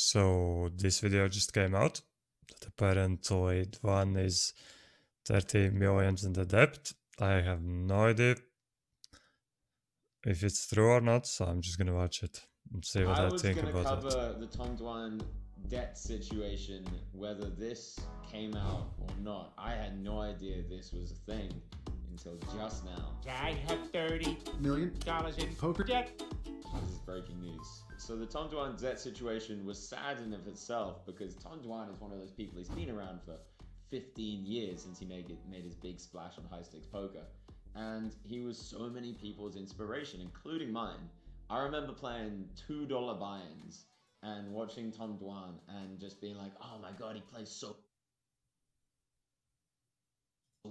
So this video just came out that apparently dwan is 30 millions in the debt. I have no idea if it's true or not, so I'm just gonna watch it and see what I think about it. I was gonna cover the Tom Dwan debt situation, whether this came out or not. I had no idea this was a thing until just now. I have $30 million in poker debt. This is breaking news. So the Tom Dwan debt situation was sad in of itself because Tom Dwan is one of those people, he's been around for 15 years since he made his big splash on high stakes poker. And he was so many people's inspiration, including mine. I remember playing $2 buy-ins and watching Tom Dwan and just being like, oh my god, he plays so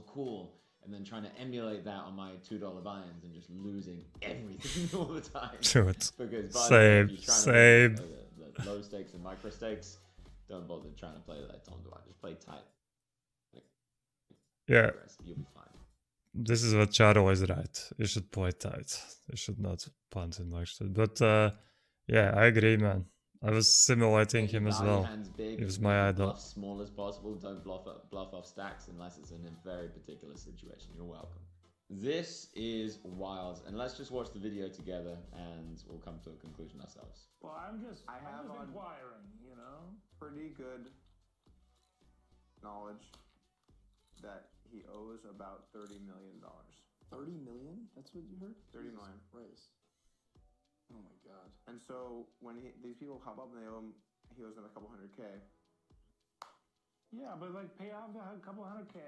cool. And then trying to emulate that on my $2 buy-ins and just losing everything all the time. Because same. The low stakes and micro stakes, don't bother trying to play like Tom Dwan. Just play tight. Yeah. You'll be fine. This is what Charo is right. You should play tight. You should not punt in like shit. But yeah, I agree, man. I was simulating him as well. He was my idol. Bluff small as possible. Don't bluff off stacks unless it's in a very particular situation. You're welcome. This is wild, and let's just watch the video together, and we'll come to a conclusion ourselves. Well, I'm just inquiring, you know, pretty good knowledge that he owes about $30 million. 30 million? That's what you heard? 30 million. Christ. Oh my god. And so when these people hop up and he owes them a couple $100K. Yeah, but like pay off a couple $100K.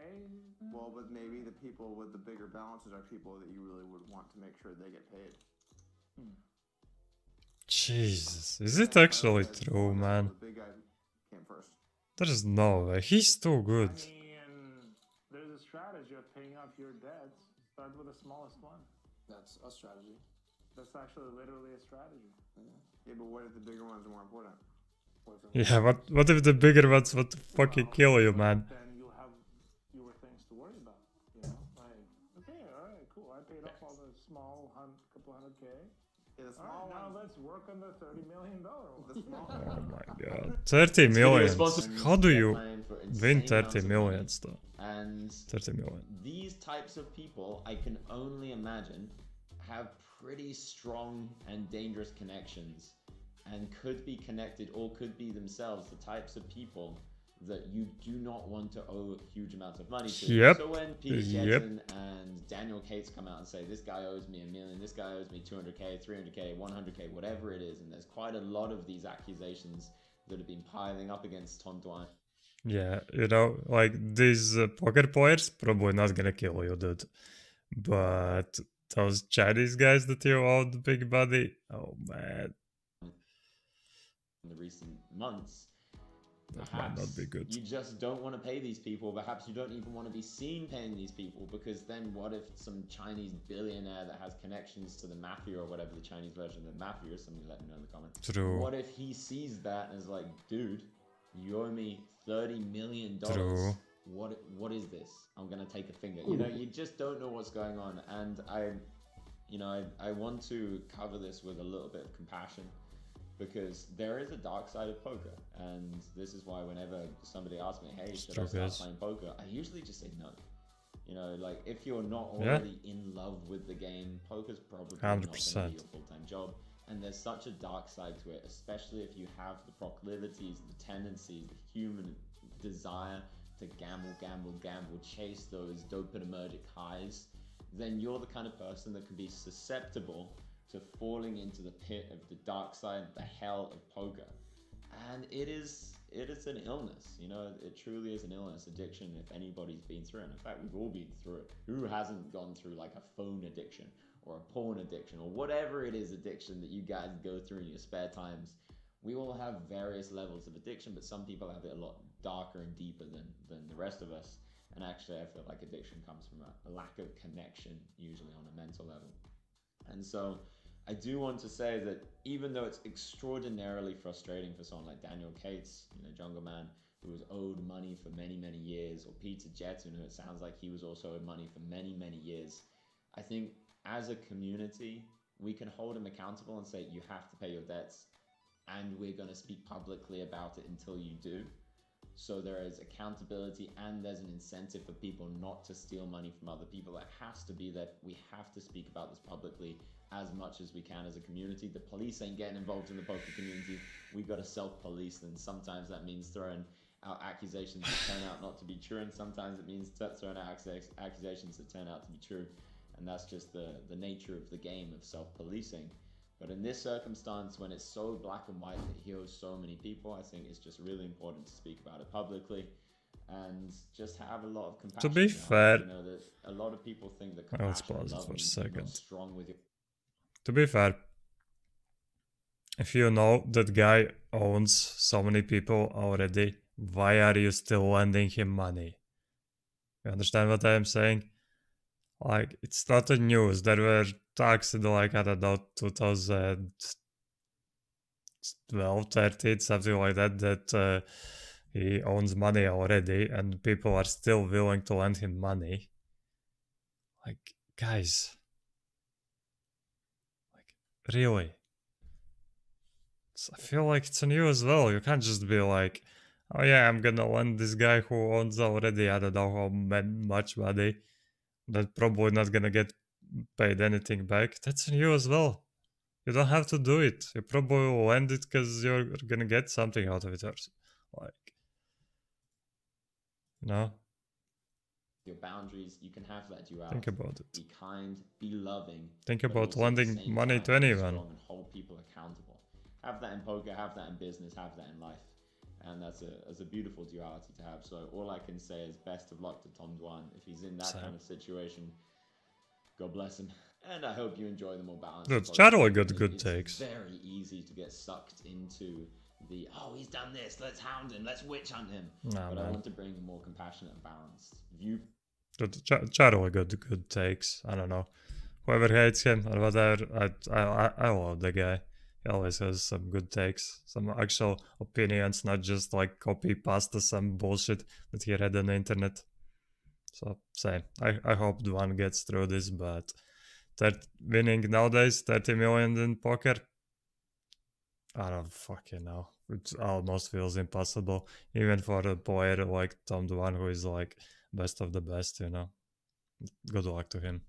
Well, but maybe the people with the bigger balances are people that you really would want to make sure they get paid. Jesus, is it actually true, man? The big guy came first. There is no way. He's too good. I mean, there's a strategy of paying off your debts. Start with the smallest one. That's a strategy. That's actually literally a strategy. Yeah, but what if the bigger ones are more important? Yeah, what if the bigger ones would fucking kill you, man? Then you'll have fewer things to worry about. You know, like, okay, all right, cool. I paid off all the small couple $100K. Yeah, the small all right, now let's work on the $30 million one. Oh my god, 30 millions. How do you win 30 millions though? And 30 million. These types of people, I can only imagine, have pretty strong and dangerous connections and could be connected or could be themselves the types of people that you do not want to owe huge amounts of money to. Yep. So when Peter Jetson and Daniel Cates come out and say, this guy owes me $1 million, this guy owes me 200K, 300K, 100K, whatever it is, and there's quite a lot of these accusations that have been piling up against Tom Dwan. Yeah, you know, like these poker players probably not gonna kill you, dude. But those Chinese guys that you owe the big body, oh man. In the recent months, that might not be good. You just don't want to pay these people. Perhaps you don't even want to be seen paying these people, because then what if some Chinese billionaire that has connections to the mafia or whatever the Chinese version of the mafia is, somebody let me know in the comments. True. What if he sees that and is like, dude, you owe me $30 million. True. What is this? I'm gonna take a finger. You know, you just don't know what's going on, and I want to cover this with a little bit of compassion, because there is a dark side of poker, and this is why whenever somebody asks me, hey, should I start playing poker, I usually just say no. You know, like if you're not already in love with the game, poker's probably 100%. not going to be your full-time job. And there's such a dark side to it, especially if you have the proclivities, the tendencies, the human desire to gamble, chase those dopaminergic highs, then you're the kind of person that can be susceptible to falling into the pit of the dark side, the hell of poker. And it is an illness, you know, it truly is an illness, addiction, if anybody's been through it. And in fact, we've all been through it. Who hasn't gone through like a phone addiction or a porn addiction or whatever it is addiction that you guys go through in your spare times? We all have various levels of addiction, but some people have it a lot darker and deeper than the rest of us. And actually, I feel like addiction comes from a lack of connection, usually on a mental level. And so I do want to say that even though it's extraordinarily frustrating for someone like Daniel Cates, you know, Jungle Man, who was owed money for many, many years, or Peter Jetson, who it sounds like he was also owed money for many, many years, I think as a community, we can hold him accountable and say, you have to pay your debts. and we're going to speak publicly about it until you do. So there is accountability and there's an incentive for people not to steal money from other people. That has to be that we have to speak about this publicly as much as we can as a community. The police ain't getting involved in the poker community. We got to self-police, and sometimes that means throwing out accusations that turn out not to be true, and sometimes it means throwing out accusations that turn out to be true. And that's just the nature of the game of self-policing. But in this circumstance, when it's so black and white that heals so many people, I think it's just really important to speak about it publicly and just have a lot of compassion. To be fair, you know, that a lot of people think that let's compassion pause it and love for a means you're not second. strong with your... To be fair, if you know that guy owns so many people already, why are you still lending him money? You understand what I am saying? Like, it's not a news. There were talks in like, I don't know, 2012, 13, something like that, that he owns money already and people are still willing to lend him money. Like, guys. Like, really? I feel like it's on you as well. You can't just be like, oh yeah, I'm gonna lend this guy who owns already, I don't know how much money, that probably not gonna get paid anything back. That's on you as well. You don't have to do it. You probably will lend it because you're gonna get something out of it, or like, you know. Your boundaries, you can have that duality. Think about it. Be kind, be loving. Think but about also at the lending same money time, to be anyone. strong and hold people accountable. Have that in poker, have that in business, have that in life. And that's a beautiful duality to have. So all I can say is best of luck to Tom Dwan. If he's in that kind of situation, God bless him. And I hope you enjoy the more balanced Dude, approach. Charlie got good It's takes. very easy to get sucked into the, oh, he's done this, let's hound him, let's witch hunt him. Nah, but man. I want to bring a more compassionate and balanced view. Dude, Charlie got good takes. I don't know. Whoever hates him or whatever, I love the guy. He always has some good takes, some actual opinions, not just like copy pasta some bullshit that he read on the internet. So same. I hope Dwan gets through this, but winning nowadays 30 million in poker, I don't fucking know. It almost feels impossible, even for a player like Tom Dwan, who is like best of the best, you know. Good luck to him.